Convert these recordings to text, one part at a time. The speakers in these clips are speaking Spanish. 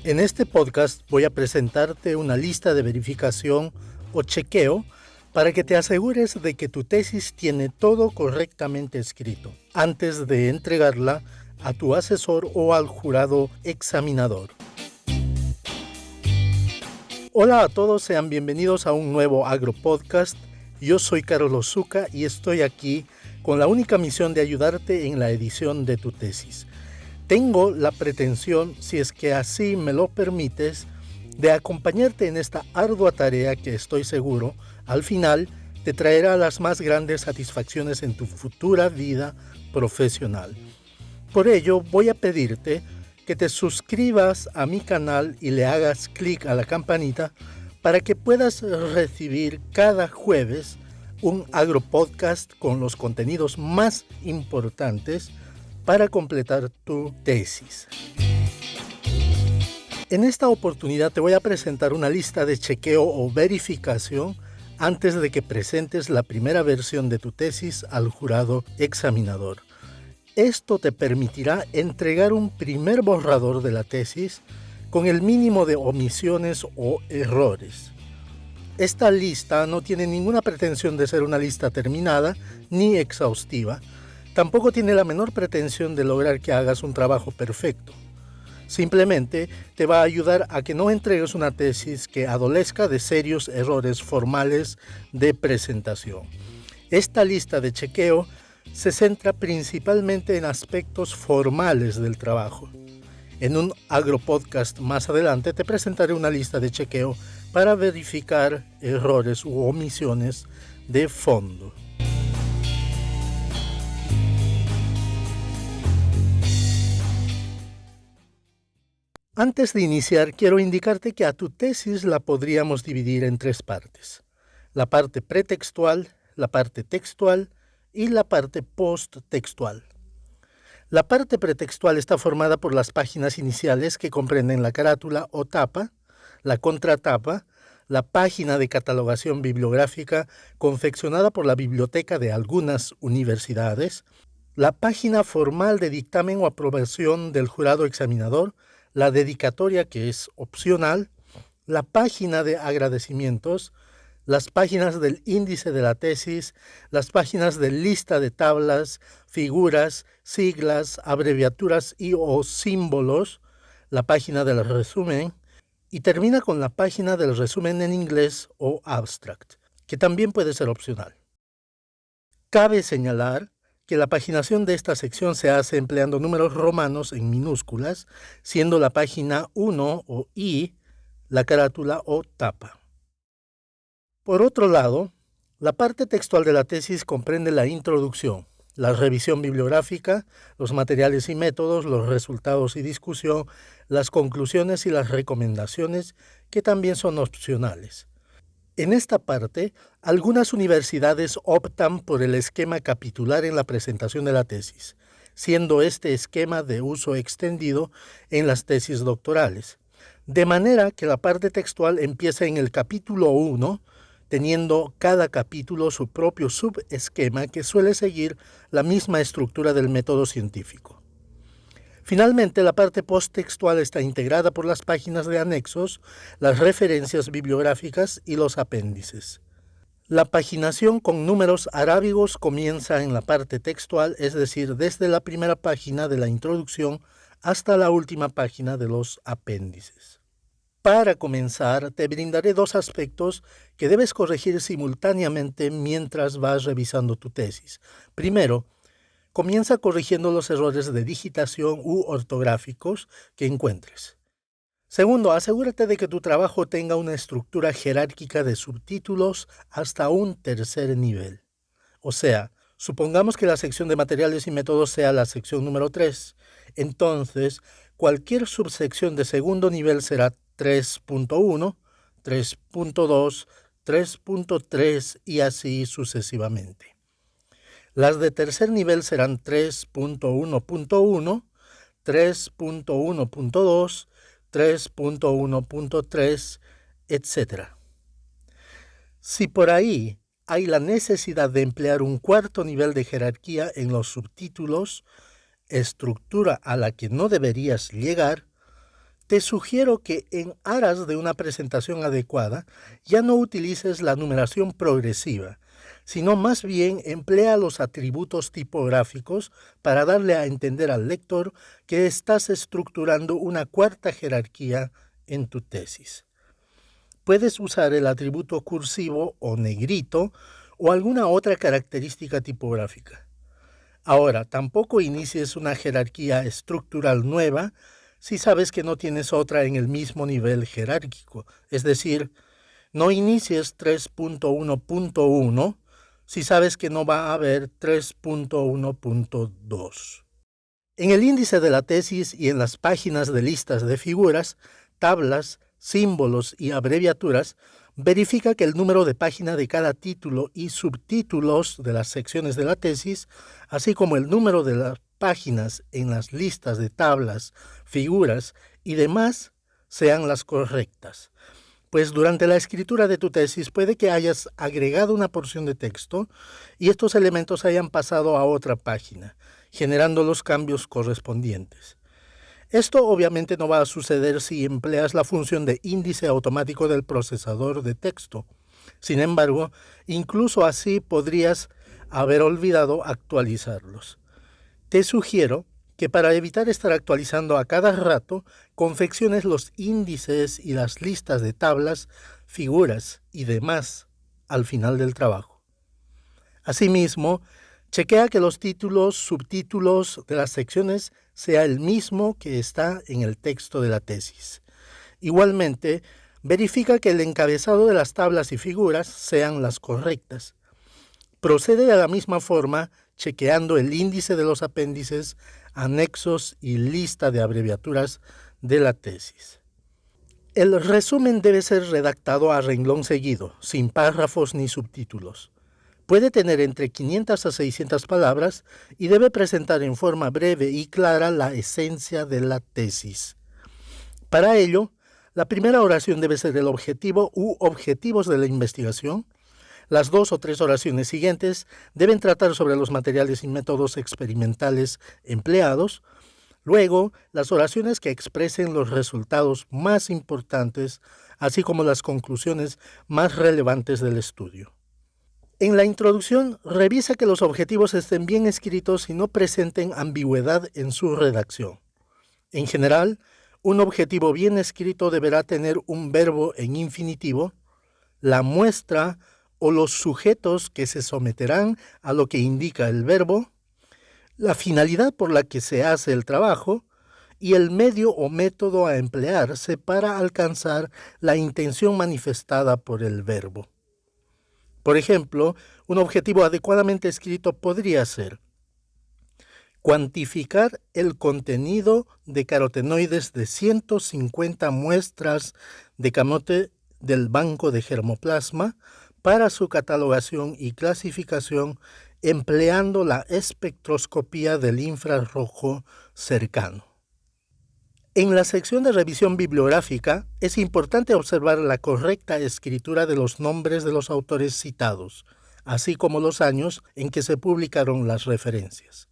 En este podcast voy a presentarte una lista de verificación o chequeo para que te asegures de que tu tesis tiene todo correctamente escrito antes de entregarla a tu asesor o al jurado examinador. Hola a todos, sean bienvenidos a un nuevo AgroPodcast. Yo soy Carlos Zucca y estoy aquí con la única misión de ayudarte en la edición de tu tesis. Tengo la pretensión, si es que así me lo permites, de acompañarte en esta ardua tarea que estoy seguro, al final, te traerá las más grandes satisfacciones en tu futura vida profesional. Por ello, voy a pedirte que te suscribas a mi canal y le hagas clic a la campanita para que puedas recibir cada jueves un AgroPodcast con los contenidos más importantes para completar tu tesis. En esta oportunidad te voy a presentar una lista de chequeo o verificación antes de que presentes la primera versión de tu tesis al jurado examinador. Esto te permitirá entregar un primer borrador de la tesis con el mínimo de omisiones o errores. Esta lista no tiene ninguna pretensión de ser una lista terminada ni exhaustiva. Tampoco tiene la menor pretensión de lograr que hagas un trabajo perfecto. Simplemente te va a ayudar a que no entregues una tesis que adolezca de serios errores formales de presentación. Esta lista de chequeo se centra principalmente en aspectos formales del trabajo. En un AgroPodcast más adelante te presentaré una lista de chequeo para verificar errores u omisiones de fondo. Antes de iniciar, quiero indicarte que a tu tesis la podríamos dividir en tres partes: la parte pretextual, la parte textual y la parte posttextual. La parte pretextual está formada por las páginas iniciales que comprenden la carátula o tapa, la contratapa, la página de catalogación bibliográfica confeccionada por la biblioteca de algunas universidades, la página formal de dictamen o aprobación del jurado examinador, la dedicatoria, que es opcional, la página de agradecimientos, las páginas del índice de la tesis, las páginas de lista de tablas, figuras, siglas, abreviaturas y o símbolos, la página del resumen, y termina con la página del resumen en inglés o abstract, que también puede ser opcional. Cabe señalar que la paginación de esta sección se hace empleando números romanos en minúsculas, siendo la página 1 o I la carátula o tapa. Por otro lado, la parte textual de la tesis comprende la introducción, la revisión bibliográfica, los materiales y métodos, los resultados y discusión, las conclusiones y las recomendaciones, que también son opcionales. En esta parte, algunas universidades optan por el esquema capitular en la presentación de la tesis, siendo este esquema de uso extendido en las tesis doctorales, de manera que la parte textual empieza en el capítulo 1, teniendo cada capítulo su propio subesquema que suele seguir la misma estructura del método científico. Finalmente, la parte posttextual está integrada por las páginas de anexos, las referencias bibliográficas y los apéndices. La paginación con números arábigos comienza en la parte textual, es decir, desde la primera página de la introducción hasta la última página de los apéndices. Para comenzar, te brindaré dos aspectos que debes corregir simultáneamente mientras vas revisando tu tesis. Primero, comienza corrigiendo los errores de digitación u ortográficos que encuentres. Segundo, asegúrate de que tu trabajo tenga una estructura jerárquica de subtítulos hasta un tercer nivel. O sea, supongamos que la sección de materiales y métodos sea la sección número 3. Entonces, cualquier subsección de segundo nivel será 3.1, 3.2, 3.3 y así sucesivamente. Las de tercer nivel serán 3.1.1, 3.1.2, 3.1.3, etc. Si por ahí hay la necesidad de emplear un cuarto nivel de jerarquía en los subtítulos, estructura a la que no deberías llegar, te sugiero que en aras de una presentación adecuada ya no utilices la numeración progresiva, sino más bien emplea los atributos tipográficos para darle a entender al lector que estás estructurando una cuarta jerarquía en tu tesis. Puedes usar el atributo cursivo o negrito o alguna otra característica tipográfica. Ahora, tampoco inicies una jerarquía estructural nueva si sabes que no tienes otra en el mismo nivel jerárquico. Es decir, no inicies 3.1.1 si sabes que no va a haber 3.1.2. En el índice de la tesis y en las páginas de listas de figuras, tablas, símbolos y abreviaturas, verifica que el número de página de cada título y subtítulos de las secciones de la tesis, así como el número de las páginas en las listas de tablas, figuras y demás, sean las correctas. Pues durante la escritura de tu tesis puede que hayas agregado una porción de texto y estos elementos hayan pasado a otra página, generando los cambios correspondientes. Esto obviamente no va a suceder si empleas la función de índice automático del procesador de texto. Sin embargo, incluso así podrías haber olvidado actualizarlos. Te sugiero que para evitar estar actualizando a cada rato, confecciones los índices y las listas de tablas, figuras y demás al final del trabajo. Asimismo, chequea que los títulos, subtítulos de las secciones sea el mismo que está en el texto de la tesis. Igualmente, verifica que el encabezado de las tablas y figuras sean las correctas. Procede de la misma forma, chequeando el índice de los apéndices, anexos y lista de abreviaturas de la tesis. El resumen debe ser redactado a renglón seguido, sin párrafos ni subtítulos. Puede tener entre 500 a 600 palabras y debe presentar en forma breve y clara la esencia de la tesis. Para ello, la primera oración debe ser el objetivo u objetivos de la investigación. Las 2 o 3 oraciones siguientes deben tratar sobre los materiales y métodos experimentales empleados. Luego, las oraciones que expresen los resultados más importantes, así como las conclusiones más relevantes del estudio. En la introducción, revisa que los objetivos estén bien escritos y no presenten ambigüedad en su redacción. En general, un objetivo bien escrito deberá tener un verbo en infinitivo, la muestra o los sujetos que se someterán a lo que indica el verbo, la finalidad por la que se hace el trabajo y el medio o método a emplearse para alcanzar la intención manifestada por el verbo. Por ejemplo, un objetivo adecuadamente escrito podría ser cuantificar el contenido de carotenoides de 150 muestras de camote del banco de germoplasma para su catalogación y clasificación empleando la espectroscopía del infrarrojo cercano. En la sección de revisión bibliográfica es importante observar la correcta escritura de los nombres de los autores citados, así como los años en que se publicaron las referencias.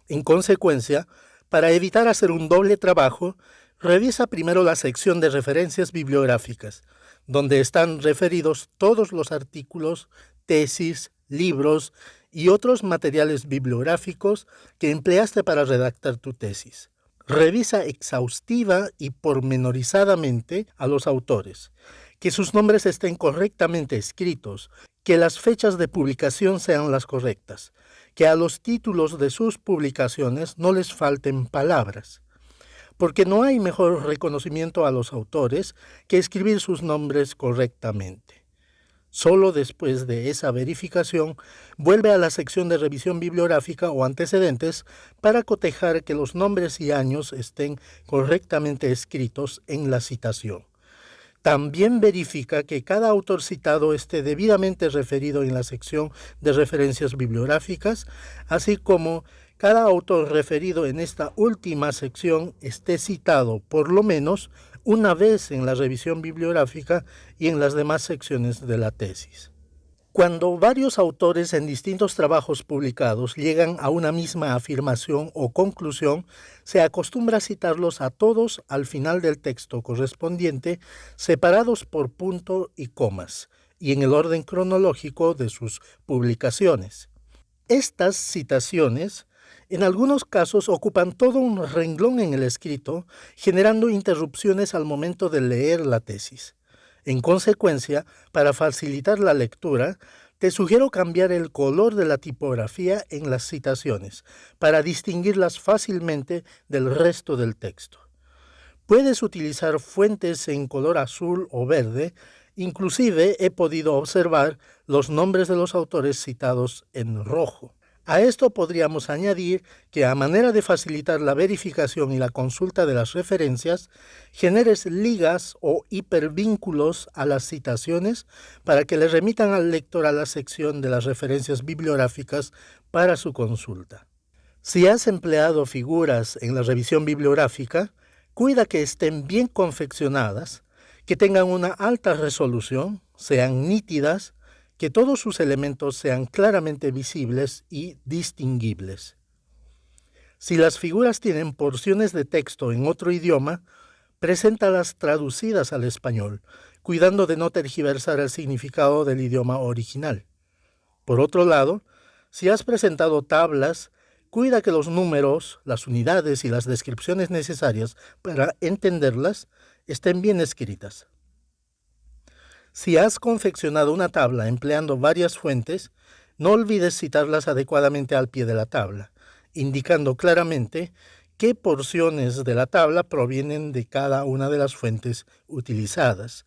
En consecuencia, para evitar hacer un doble trabajo, revisa primero la sección de referencias bibliográficas, donde están referidos todos los artículos, tesis, libros y otros materiales bibliográficos que empleaste para redactar tu tesis. Revisa exhaustiva y pormenorizadamente a los autores, que sus nombres estén correctamente escritos, que las fechas de publicación sean las correctas, que a los títulos de sus publicaciones no les falten palabras, porque no hay mejor reconocimiento a los autores que escribir sus nombres correctamente. Solo después de esa verificación, vuelve a la sección de revisión bibliográfica o antecedentes para cotejar que los nombres y años estén correctamente escritos en la citación. También verifica que cada autor citado esté debidamente referido en la sección de referencias bibliográficas, así como cada autor referido en esta última sección esté citado por lo menos una vez en la revisión bibliográfica y en las demás secciones de la tesis. Cuando varios autores en distintos trabajos publicados llegan a una misma afirmación o conclusión, se acostumbra a citarlos a todos al final del texto correspondiente, separados por punto y comas, y en el orden cronológico de sus publicaciones. Estas citaciones, en algunos casos, ocupan todo un renglón en el escrito, generando interrupciones al momento de leer la tesis. En consecuencia, para facilitar la lectura, te sugiero cambiar el color de la tipografía en las citaciones, para distinguirlas fácilmente del resto del texto. Puedes utilizar fuentes en color azul o verde, inclusive he podido observar los nombres de los autores citados en rojo. A esto podríamos añadir que, a manera de facilitar la verificación y la consulta de las referencias, generes ligas o hipervínculos a las citaciones para que le remitan al lector a la sección de las referencias bibliográficas para su consulta. Si has empleado figuras en la revisión bibliográfica, cuida que estén bien confeccionadas, que tengan una alta resolución, sean nítidas, que todos sus elementos sean claramente visibles y distinguibles. Si las figuras tienen porciones de texto en otro idioma, preséntalas traducidas al español, cuidando de no tergiversar el significado del idioma original. Por otro lado, si has presentado tablas, cuida que los números, las unidades y las descripciones necesarias para entenderlas estén bien escritas. Si has confeccionado una tabla empleando varias fuentes, no olvides citarlas adecuadamente al pie de la tabla, indicando claramente qué porciones de la tabla provienen de cada una de las fuentes utilizadas.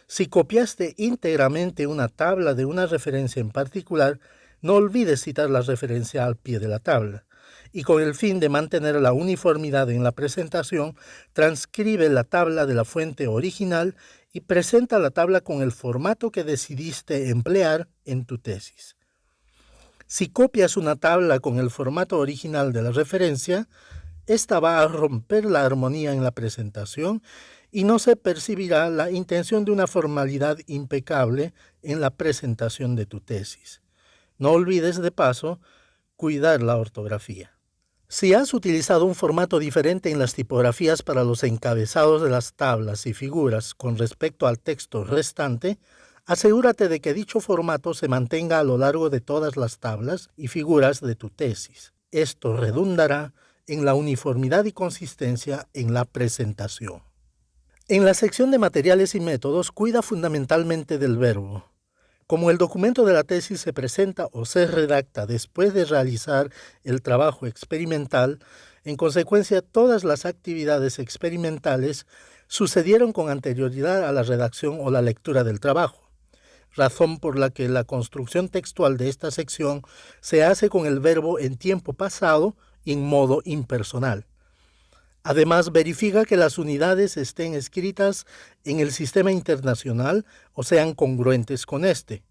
Si copiaste íntegramente una tabla de una referencia en particular, no olvides citar la referencia al pie de la tabla. Y con el fin de mantener la uniformidad en la presentación, transcribe la tabla de la fuente original y presenta la tabla con el formato que decidiste emplear en tu tesis. Si copias una tabla con el formato original de la referencia, esta va a romper la armonía en la presentación y no se percibirá la intención de una formalidad impecable en la presentación de tu tesis. No olvides, de paso, cuidar la ortografía. Si has utilizado un formato diferente en las tipografías para los encabezados de las tablas y figuras con respecto al texto restante, asegúrate de que dicho formato se mantenga a lo largo de todas las tablas y figuras de tu tesis. Esto redundará en la uniformidad y consistencia en la presentación. En la sección de materiales y métodos, cuida fundamentalmente del verbo. Como el documento de la tesis se presenta o se redacta después de realizar el trabajo experimental, en consecuencia todas las actividades experimentales sucedieron con anterioridad a la redacción o la lectura del trabajo, razón por la que la construcción textual de esta sección se hace con el verbo en tiempo pasado y en modo impersonal. Además, verifica que las unidades estén escritas en el sistema internacional o sean congruentes con este.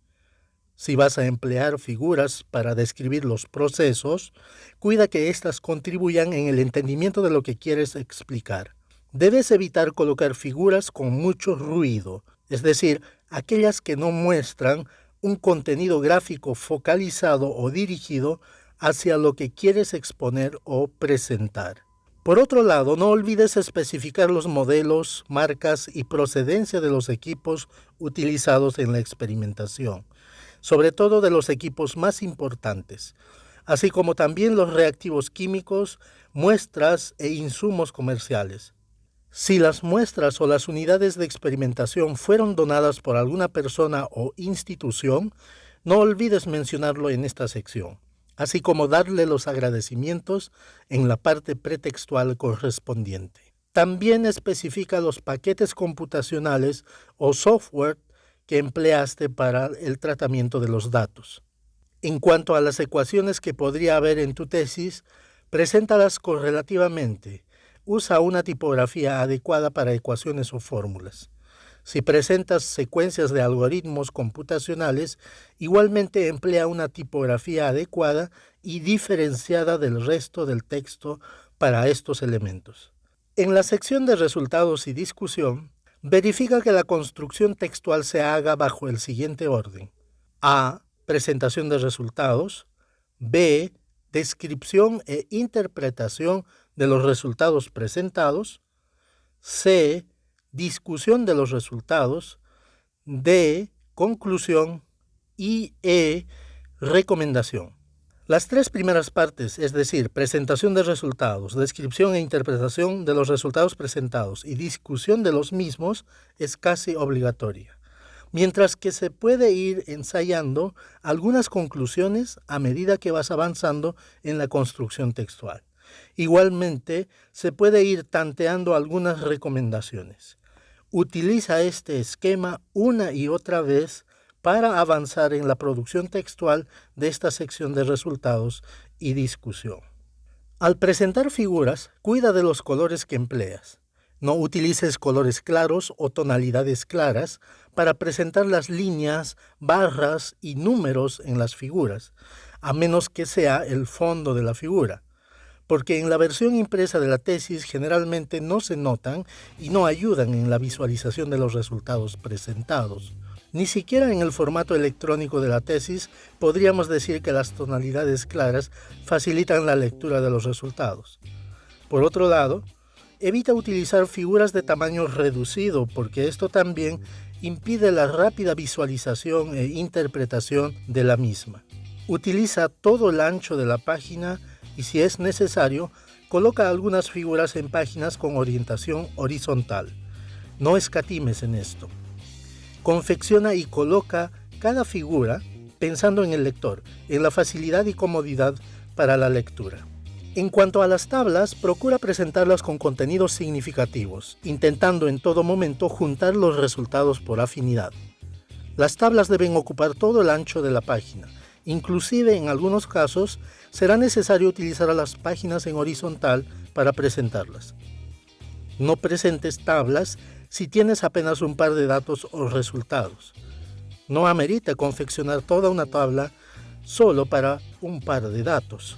Si vas a emplear figuras para describir los procesos, cuida que éstas contribuyan en el entendimiento de lo que quieres explicar. Debes evitar colocar figuras con mucho ruido, es decir, aquellas que no muestran un contenido gráfico focalizado o dirigido hacia lo que quieres exponer o presentar. Por otro lado, no olvides especificar los modelos, marcas y procedencia de los equipos utilizados en la experimentación, sobre todo de los equipos más importantes, así como también los reactivos químicos, muestras e insumos comerciales. Si las muestras o las unidades de experimentación fueron donadas por alguna persona o institución, no olvides mencionarlo en esta sección, así como darle los agradecimientos en la parte pretextual correspondiente. También especifica los paquetes computacionales o software que empleaste para el tratamiento de los datos. En cuanto a las ecuaciones que podría haber en tu tesis, preséntalas correlativamente. Usa una tipografía adecuada para ecuaciones o fórmulas. Si presentas secuencias de algoritmos computacionales, igualmente emplea una tipografía adecuada y diferenciada del resto del texto para estos elementos. En la sección de resultados y discusión, verifica que la construcción textual se haga bajo el siguiente orden. A. Presentación de resultados. B. Descripción e interpretación de los resultados presentados. C. Discusión de los resultados. D. Conclusión. Y E. Recomendación. Las tres primeras partes, es decir, presentación de resultados, descripción e interpretación de los resultados presentados y discusión de los mismos, es casi obligatoria, mientras que se puede ir ensayando algunas conclusiones a medida que vas avanzando en la construcción textual. Igualmente, se puede ir tanteando algunas recomendaciones. Utiliza este esquema una y otra vez para avanzar en la producción textual de esta sección de resultados y discusión. Al presentar figuras, cuida de los colores que empleas. No utilices colores claros o tonalidades claras para presentar las líneas, barras y números en las figuras, a menos que sea el fondo de la figura, porque en la versión impresa de la tesis generalmente no se notan y no ayudan en la visualización de los resultados presentados. Ni siquiera en el formato electrónico de la tesis podríamos decir que las tonalidades claras facilitan la lectura de los resultados. Por otro lado, evita utilizar figuras de tamaño reducido porque esto también impide la rápida visualización e interpretación de la misma. Utiliza todo el ancho de la página y si es necesario, coloca algunas figuras en páginas con orientación horizontal. No escatimes en esto. Confecciona y coloca cada figura pensando en el lector, en la facilidad y comodidad para la lectura. En cuanto a las tablas, procura presentarlas con contenidos significativos, intentando en todo momento juntar los resultados por afinidad. Las tablas deben ocupar todo el ancho de la página. Inclusive, en algunos casos, será necesario utilizar las páginas en horizontal para presentarlas. No presentes tablas si tienes apenas un par de datos o resultados. No amerita confeccionar toda una tabla solo para un par de datos.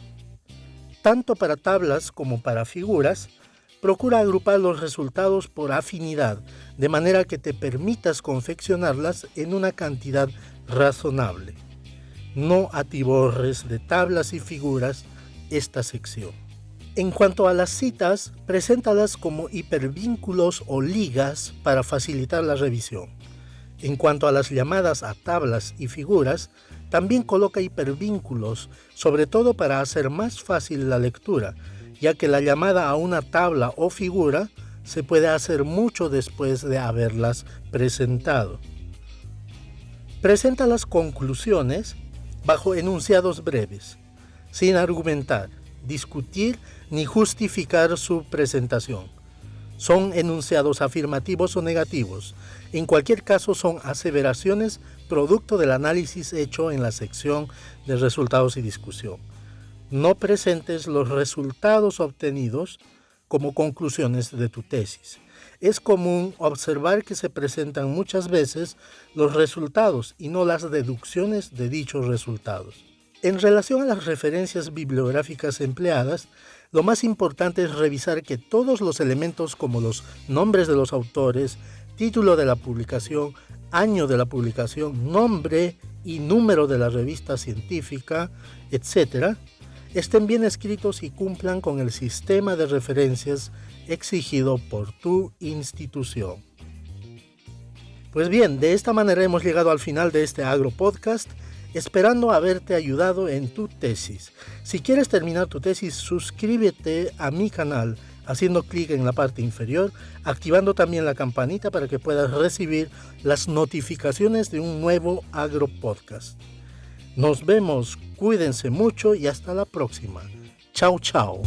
Tanto para tablas como para figuras, procura agrupar los resultados por afinidad, de manera que te permitas confeccionarlas en una cantidad razonable. No atiborres de tablas y figuras esta sección. En cuanto a las citas, preséntalas como hipervínculos o ligas para facilitar la revisión. En cuanto a las llamadas a tablas y figuras, también coloca hipervínculos, sobre todo para hacer más fácil la lectura, ya que la llamada a una tabla o figura se puede hacer mucho después de haberlas presentado. Presenta las conclusiones bajo enunciados breves, sin argumentar, discutir ni justificar su presentación. Son enunciados afirmativos o negativos. En cualquier caso son aseveraciones producto del análisis hecho en la sección de resultados y discusión. No presentes los resultados obtenidos como conclusiones de tu tesis. Es común observar que se presentan muchas veces los resultados y no las deducciones de dichos resultados. En relación a las referencias bibliográficas empleadas, lo más importante es revisar que todos los elementos como los nombres de los autores, título de la publicación, año de la publicación, nombre y número de la revista científica, etc., estén bien escritos y cumplan con el sistema de referencias exigido por tu institución. Pues bien, de esta manera hemos llegado al final de este AgroPodcast, esperando haberte ayudado en tu tesis. Si quieres terminar tu tesis, suscríbete a mi canal haciendo clic en la parte inferior, activando también la campanita para que puedas recibir las notificaciones de un nuevo AgroPodcast. Nos vemos, cuídense mucho y hasta la próxima. Chao, chao.